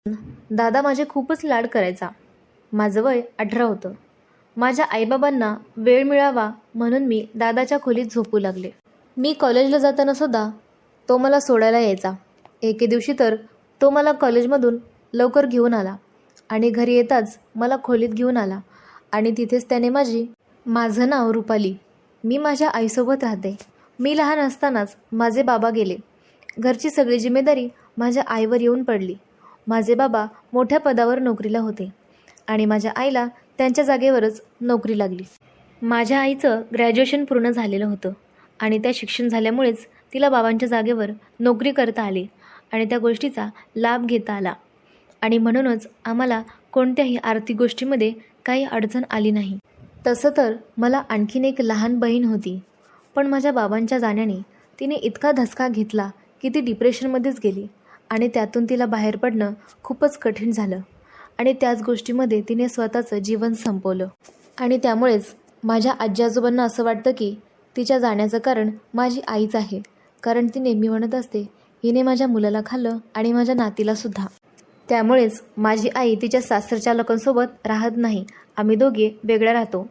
दादा माझे खूपच लाड करायचा. माझं वय 18 होतं. माझ्या आईबाबांना वेळ मिळावा म्हणून मी दादाच्या खोलीत झोपू लागले. मी कॉलेजला जाताना सुद्धा तो मला सोडायला यायचा. एके दिवशी तर तो मला कॉलेजमधून लवकर घेऊन आला आणि घरी येताच मला खोलीत घेऊन आला आणि तिथेच त्याने माझं नाव रुपाली. मी माझ्या आईसोबत राहते. मी लहान असतानाच माझे बाबा गेले. घरची सगळी जिम्मेदारी माझ्या आईवर येऊन पडली. माझे बाबा मोठ्या पदावर नोकरीला होते आणि माझ्या आईला त्यांच्या जागेवरच नोकरी लागली. माझ्या आईचं ग्रॅज्युएशन पूर्ण झालेलं होतं आणि त्या शिक्षण झाल्यामुळेच तिला बाबांच्या जागेवर नोकरी करता आली आणि त्या गोष्टीचा लाभ घेता आला आणि म्हणूनच आम्हाला कोणत्याही आर्थिक गोष्टीमध्ये काही अडचण आली नाही. तसं तर मला आणखीन एक लहान बहीण होती, पण माझ्या बाबांच्या जाण्याने तिने इतका धसका घेतला की ती डिप्रेशनमध्येच गेली आणि त्यातून तिला बाहेर पडणं खूपच कठीण झालं आणि त्याच गोष्टीमध्ये तिने स्वतःचं जीवन संपवलं. आणि त्यामुळेच माझ्या आजी आजोबांना असं वाटतं की तिच्या जाण्याचं कारण माझी आईच आहे, कारण ती नेहमी म्हणत असते, हिने माझ्या मुलाला खाल्लं आणि माझ्या नातीलासुद्धा. त्यामुळेच माझी आई तिच्या सासरच्या लोकांसोबत राहत नाही. आम्ही दोघे वेगळ्या राहतो.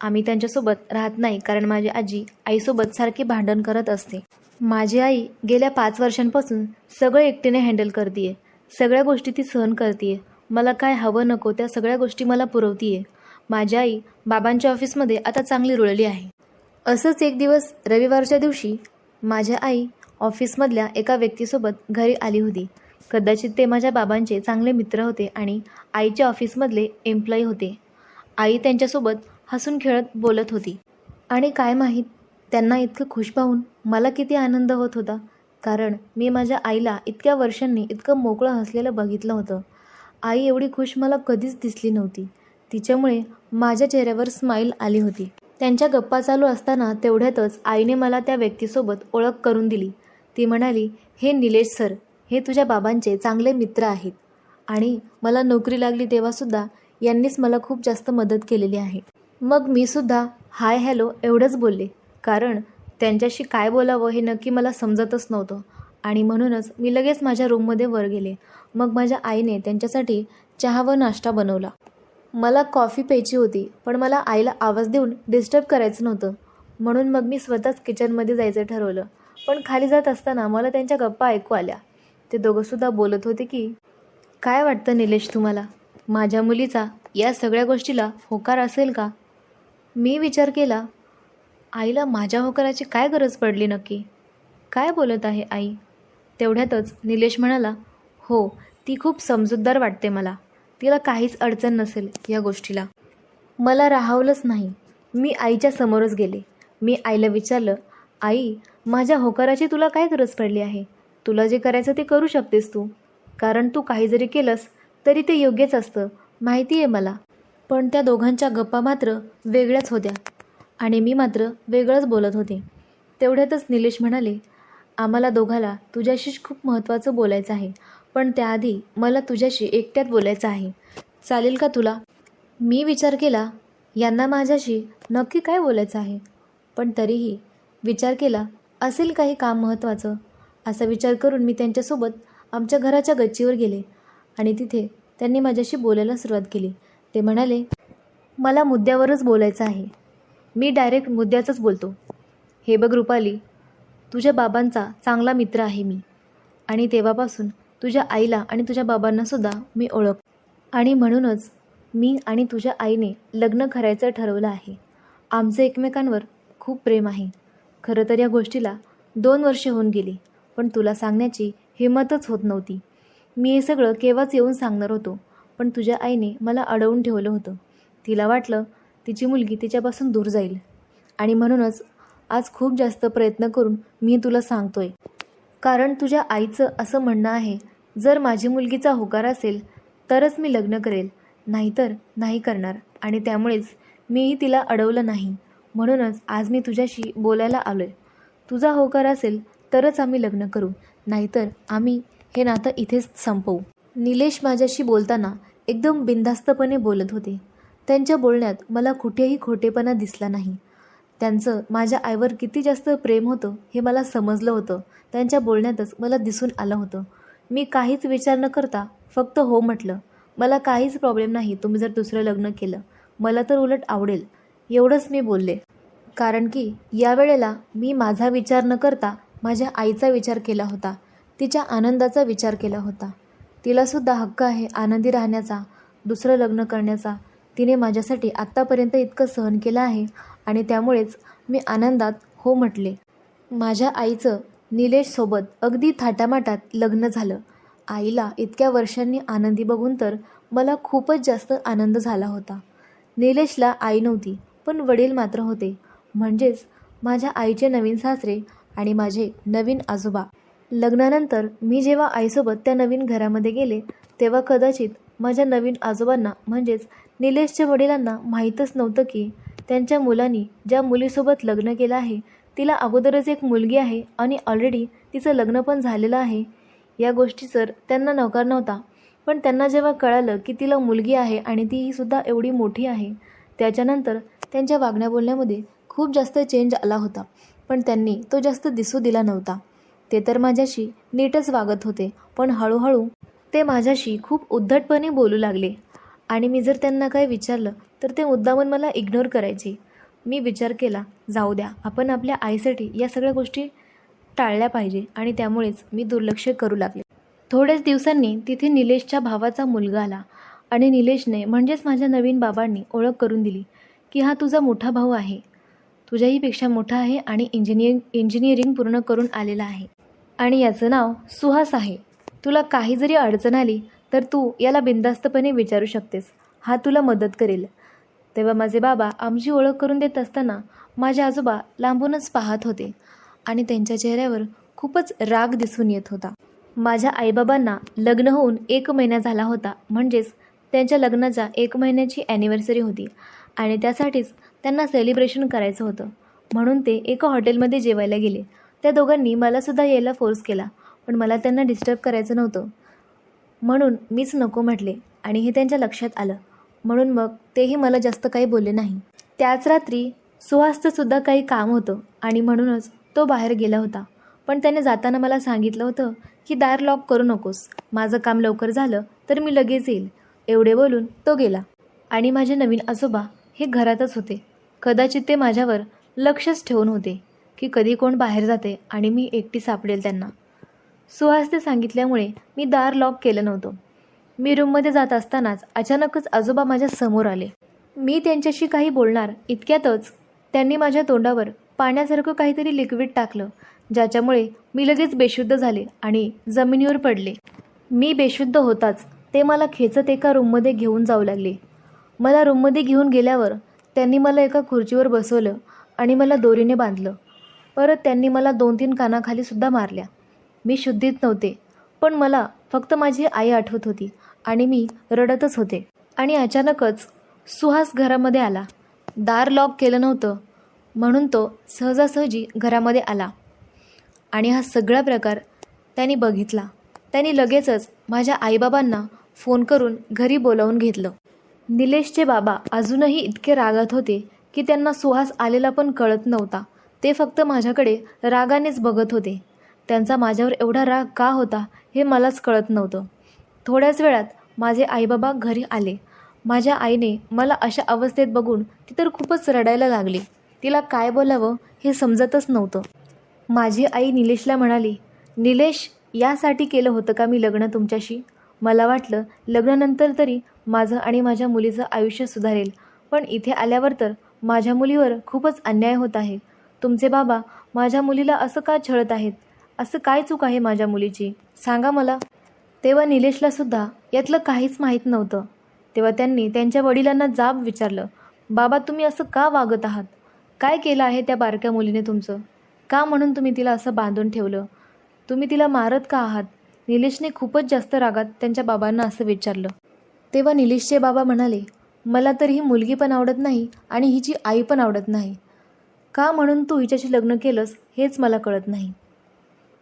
आम्ही त्यांच्यासोबत राहत नाही कारण माझी आजी आईसोबत सारखी भांडण करत असते. माझी आई गेल्या 5 वर्षांपासून सगळं एकटीने हँडल करते. सगळ्या गोष्टी ती सहन करते. मला काय हवं नको त्या सगळ्या गोष्टी मला पुरवते. माझी आई बाबांच्या ऑफिसमध्ये आता चांगली रुळली आहे. असंच एक दिवस रविवारच्या दिवशी माझ्या आई ऑफिसमधल्या एका व्यक्तीसोबत घरी आली होती. कदाचित ते माझ्या बाबांचे चांगले मित्र होते आणि आईच्या ऑफिसमधले एम्प्लॉई होते. आई त्यांच्यासोबत हसून खेळत बोलत होती आणि काय माहीत त्यांना इतकं खुश पाहून मला किती आनंद होत होता, कारण मी माझ्या आईला इतक्या वर्षांनी इतकं मोकळं हसलेलं बघितलं होतं. आई एवढी खुश मला कधीच दिसली नव्हती. तिच्यामुळे माझ्या चेहऱ्यावर स्माईल आली होती. त्यांच्या गप्पा चालू असताना तेवढ्यातच आईने मला त्या व्यक्तीसोबत ओळख करून दिली. ती म्हणाली, हे निलेश सर, हे तुझ्या बाबांचे चांगले मित्र आहेत आणि मला नोकरी लागली तेव्हासुद्धा यांनीच मला खूप जास्त मदत केलेली आहे. मग मी सुद्धा हाय हॅलो एवढंच बोलले, कारण त्यांच्याशी काय बोलावं हे नक्की मला समजतच नव्हतं आणि म्हणूनच मी लगेच माझ्या रूममध्ये वर गेले. मग माझ्या आईने त्यांच्यासाठी चहा व नाश्ता बनवला. मला कॉफी प्यायची होती, पण मला आईला आवाज देऊन डिस्टर्ब करायचं नव्हतं, म्हणून मग मी स्वतःच किचनमध्ये जायचं ठरवलं. पण खाली जात असताना मला त्यांच्या गप्पा ऐकू आल्या. ते दोघंसुद्धा बोलत होते की, काय वाटतं निलेश तुम्हाला, माझ्या मुलीचा या सगळ्या गोष्टीला होकार असेल का? मी विचार केला, आईला माझ्या होकाराची काय गरज पडली नक्की? काय बोलत आहे आई? तेवढ्यातच निलेश म्हणाला, हो, ती खूप समजूतदार वाटते मला. तिला काहीच अडचण नसेल या गोष्टीला. मला राहावलंच नाही. मी आईच्या समोरच गेले. मी आईला विचारलं, आई, माझ्या होकाराची तुला काय गरज पडली आहे? तुला जे करायचं ते करू शकतेस तू, कारण तू काही जरी केलंस तरी ते योग्यच असतं, माहिती आहे मला. पण त्या दोघांच्या गप्पा मात्र वेगळ्याच होत्या आणि मी मात्र वेगळंच बोलत होते. तेवढ्यातच निलेश म्हणाले, आम्हाला दोघाला तुझ्याशी खूप महत्त्वाचं बोलायचं आहे, पण त्याआधी मला तुझ्याशी एकट्यात बोलायचं आहे. चालेल का तुला? मी विचार केला, यांना माझ्याशी नक्की काय बोलायचं आहे, पण तरीही विचार केला, असेल काही काम महत्त्वाचं. असा विचार करून मी त्यांच्यासोबत आमच्या घराच्या गच्चीवर गेले आणि तिथे त्यांनी माझ्याशी बोलायला सुरुवात केली. ते म्हणाले, मला मुद्द्यावरच बोलायचं आहे. मी डायरेक्ट मुद्द्याचंच बोलतो. हे बघ रुपाली, तुझ्या बाबांचा चांगला मित्र आहे मी आणि तेव्हापासून तुझ्या आईला आणि तुझ्या बाबांनासुद्धा मी आणि म्हणूनच मी आणि तुझ्या आईने लग्न करायचं ठरवलं आहे. आमचं एकमेकांवर खूप प्रेम आहे. खरं तर या गोष्टीला 2 वर्षे होऊन गेली, पण तुला सांगण्याची हिंमतच होत नव्हती. मी हे सगळं केव्हाच येऊन सांगणार होतो, पण तुझ्या आईने मला अडवून ठेवलं होतं. तिला वाटलं तिची मुलगी तिच्यापासून दूर जाईल आणि म्हणूनच आज खूप जास्त प्रयत्न करून मी तुला सांगतोय, कारण तुझ्या आईचं असं म्हणणं आहे, जर माझी मुलगीचा होकार असेल तरच मी लग्न करेल, नाहीतर नाही करणार. आणि त्यामुळेच मीही तिला अडवलं नाही. म्हणूनच आज मी तुझ्याशी बोलायला आलो आहे. तुझा होकार असेल तरच आम्ही लग्न करू, नाहीतर आम्ही हे नातं इथेच संपवू. निलेश माझ्याशी बोलताना एकदम बिनधास्तपणे बोलत होते. त्यांच्या बोलण्यात मला कुठेही खोटेपणा दिसला नाही. त्यांचं माझ्या आईवर किती जास्त प्रेम होतं हे मला समजलं होतं. त्यांच्या बोलण्यातच मला दिसून आलं होतं. मी काहीच विचार न करता फक्त हो म्हटलं. मला काहीच प्रॉब्लेम नाही तुम्ही जर दुसरं लग्न केलं, मला तर उलट आवडेल, एवढंच मी बोलले. कारण की यावेळेला मी माझा विचार न करता माझ्या आईचा विचार केला होता, तिच्या आनंदाचा विचार केला होता. तिलासुद्धा हक्क आहे आनंदी राहण्याचा, दुसरं लग्न करण्याचा. तिने माझ्यासाठी आत्तापर्यंत इतकं सहन केलं आहे आणि त्यामुळेच मी आनंदात हो म्हटले. माझ्या आईचं निलेशसोबत अगदी थाटामाटात लग्न झालं. आईला इतक्या वर्षांनी आनंदी बघून तर मला खूपच जास्त आनंद झाला होता. निलेशला आई नव्हती, पण वडील मात्र होते. म्हणजेच माझ्या आईचे नवीन सासरे आणि माझे नवीन आजोबा. लग्नानंतर मी जेव्हा आईसोबत त्या नवीन घरामध्ये गेले, तेव्हा कदाचित माझ्या नवीन आजोबांना म्हणजेच निलेशच्या वडिलांना माहीतच नव्हतं की त्यांच्या मुलांनी ज्या मुलीसोबत लग्न केलं आहे, तिला अगोदरच एक मुलगी आहे आणि ऑलरेडी तिचं लग्न पण झालेलं आहे. या गोष्टीचा त्यांना नकार नव्हता. पण त्यांना जेव्हा कळालं की तिला मुलगी आहे आणि तीसुद्धा एवढी मोठी आहे, त्याच्यानंतर त्यांच्या वागण्या बोलण्यामध्ये खूप जास्त चेंज आला होता. पण त्यांनी तो जास्त दिसू दिला नव्हता. ते तर माझ्याशी नीटच वागत होते, पण हळूहळू ते माझ्याशी खूप उद्धटपणे बोलू लागले. आणि मी जर त्यांना काही विचारलं तर ते मुद्दामून मला इग्नोर करायचे. मी विचार केला, जाऊ द्या, आपण आपल्या आईसाठी या सगळ्या गोष्टी टाळल्या पाहिजे आणि त्यामुळेच मी दुर्लक्ष करू लागले. थोड्याच दिवसांनी तिथे निलेशच्या भावाचा मुलगा आला आणि निलेशने म्हणजेच माझ्या नवीन बाबांनी ओळख करून दिली की हा तुझा मोठा भाऊ आहे, तुझ्याहीपेक्षा मोठा आहे आणि इंजिनिअरिंग पूर्ण करून आलेला आहे आणि याचं नाव सुहास आहे. तुला काही जरी अडचण आली तर तू याला बिनधास्तपणे विचारू शकतेस, हा तुला मदत करेल. तेव्हा माझे बाबा आमची ओळख करून देत असताना माझे आजोबा लांबूनच पाहत होते आणि त्यांच्या चेहऱ्यावर खूपच राग दिसून येत होता. माझ्या आईबाबांना लग्न होऊन 1 महिना झाला होता. म्हणजेच त्यांच्या लग्नाच्या 1 महिन्याची ॲनिव्हर्सरी होती आणि त्यासाठीच त्यांना सेलिब्रेशन करायचं होतं. म्हणून ते एका हॉटेलमध्ये जेवायला गेले. त्या दोघांनी मलासुद्धा यायला फोर्स केला, पण मला त्यांना डिस्टर्ब करायचं नव्हतं म्हणून मीच नको म्हटले आणि हे त्यांच्या लक्षात आलं. म्हणून मग तेही मला जास्त काही बोलले नाही. त्याच रात्री सुहासचं सुद्धा काही काम होतं आणि म्हणूनच तो बाहेर गेला होता. पण त्याने जाताना मला सांगितलं होतं की दार लॉक करू नकोस, माझं काम लवकर झालं तर मी लगेच येईल. एवढे बोलून तो गेला आणि माझे नवीन आजोबा हे घरातच होते. कदाचित ते माझ्यावर लक्षच ठेवून होते की कधी कोण बाहेर जाते आणि मी एकटी सापडेल त्यांना. सुहासने सांगितल्यामुळे मी दार लॉक केलं नव्हतं. मी रूममध्ये जात असतानाच अचानकच आजोबा माझ्या समोर आले. मी त्यांच्याशी काही बोलणार इतक्यातच त्यांनी माझ्या तोंडावर पाण्यासारखं काहीतरी लिक्विड टाकलं, ज्याच्यामुळे मी लगेच बेशुद्ध झाले आणि जमिनीवर पडले. मी बेशुद्ध होताच ते मला खेचत एका रूममध्ये घेऊन जाऊ लागले. मला रूममध्ये घेऊन गेल्यावर त्यांनी मला एका खुर्चीवर बसवलं आणि मला दोरीने बांधलं. परत त्यांनी मला 2-3 कानाखालीसुद्धा मारल्या. मी शुद्धीत नव्हते, पण मला फक्त माझी आई आठवत होती आणि मी रडतच होते. आणि अचानकच सुहास घरामध्ये आला. दार लॉक केलं नव्हतं म्हणून तो सहजासहजी घरामध्ये आला आणि हा सगळा प्रकार त्यांनी बघितला. त्यांनी लगेचच माझ्या आईबाबांना फोन करून घरी बोलावून घेतलं. निलेशचे बाबा अजूनही इतके रागात होते की त्यांना सुहास आलेला पण कळत नव्हता. ते फक्त माझ्याकडे रागानेच बघत होते. त्यांचा माझ्यावर एवढा राग का होता हे मलाच कळत नव्हतं. थोड्याच वेळात माझे आईबाबा घरी आले. माझ्या आईने मला अशा अवस्थेत बघून ती तर खूपच रडायला लागली. तिला काय बोलावं हे समजतच नव्हतं. माझी आई निलेशला म्हणाली, निलेश, यासाठी केलं होतं का मी लग्न तुमच्याशी? मला वाटलं लग्नानंतर तरी माझं आणि माझ्या मुलीचं आयुष्य सुधारेल, पण इथे आल्यावर तर माझ्या मुलीवर खूपच अन्याय होत आहे. तुमचे बाबा माझ्या मुलीला असं का छळत आहेत? असं काय चूक आहे माझ्या मुलीची, सांगा मला. तेव्हा निलेशलासुद्धा यातलं काहीच माहीत नव्हतं. तेव्हा त्यांनी त्यांच्या वडिलांना जाब विचारलं, बाबा तुम्ही असं का वागत आहात? काय केलं आहे त्या बारक्या मुलीने तुमचं? का म्हणून तुम्ही तिला असं बांधून ठेवलं? तुम्ही तिला मारत का आहात? निलेशने खूपच जास्त रागात त्यांच्या बाबांना असं विचारलं. तेव्हा निलेशचे बाबा म्हणाले, मला तर ही मुलगी पण आवडत नाही आणि हिची आई पण आवडत नाही. का म्हणून तू हिच्याशी लग्न केलंस हेच मला कळत नाही.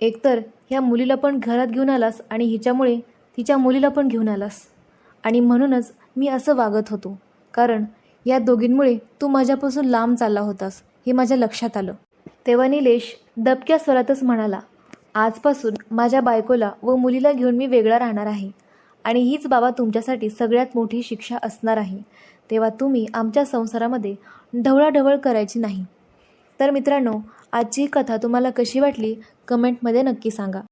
एकतर ह्या मुलीला पण घरात घेऊन आलास आणि हिच्यामुळे तिच्या मुलीला पण घेऊन आलास आणि म्हणूनच मी असं वागत होतो, कारण या दोघींमुळे तू माझ्यापासून लांब चालला होतास हे माझ्या लक्षात आलं. तेव्हा निलेश दबक्या स्वरातच म्हणाला, आजपासून माझ्या बायकोला व मुलीला घेऊन मी वेगळा राहणार आहे आणि हीच बाबा तुमच्यासाठी सगळ्यात मोठी शिक्षा असणार आहे. तेव्हा तुम्ही आमच्या संसारामध्ये ढवळाढवळ करायची नाही. तर मित्रांनो, आजची कथा तुम्हाला कशी वाटली कमेंटमध्ये नक्की सांगा.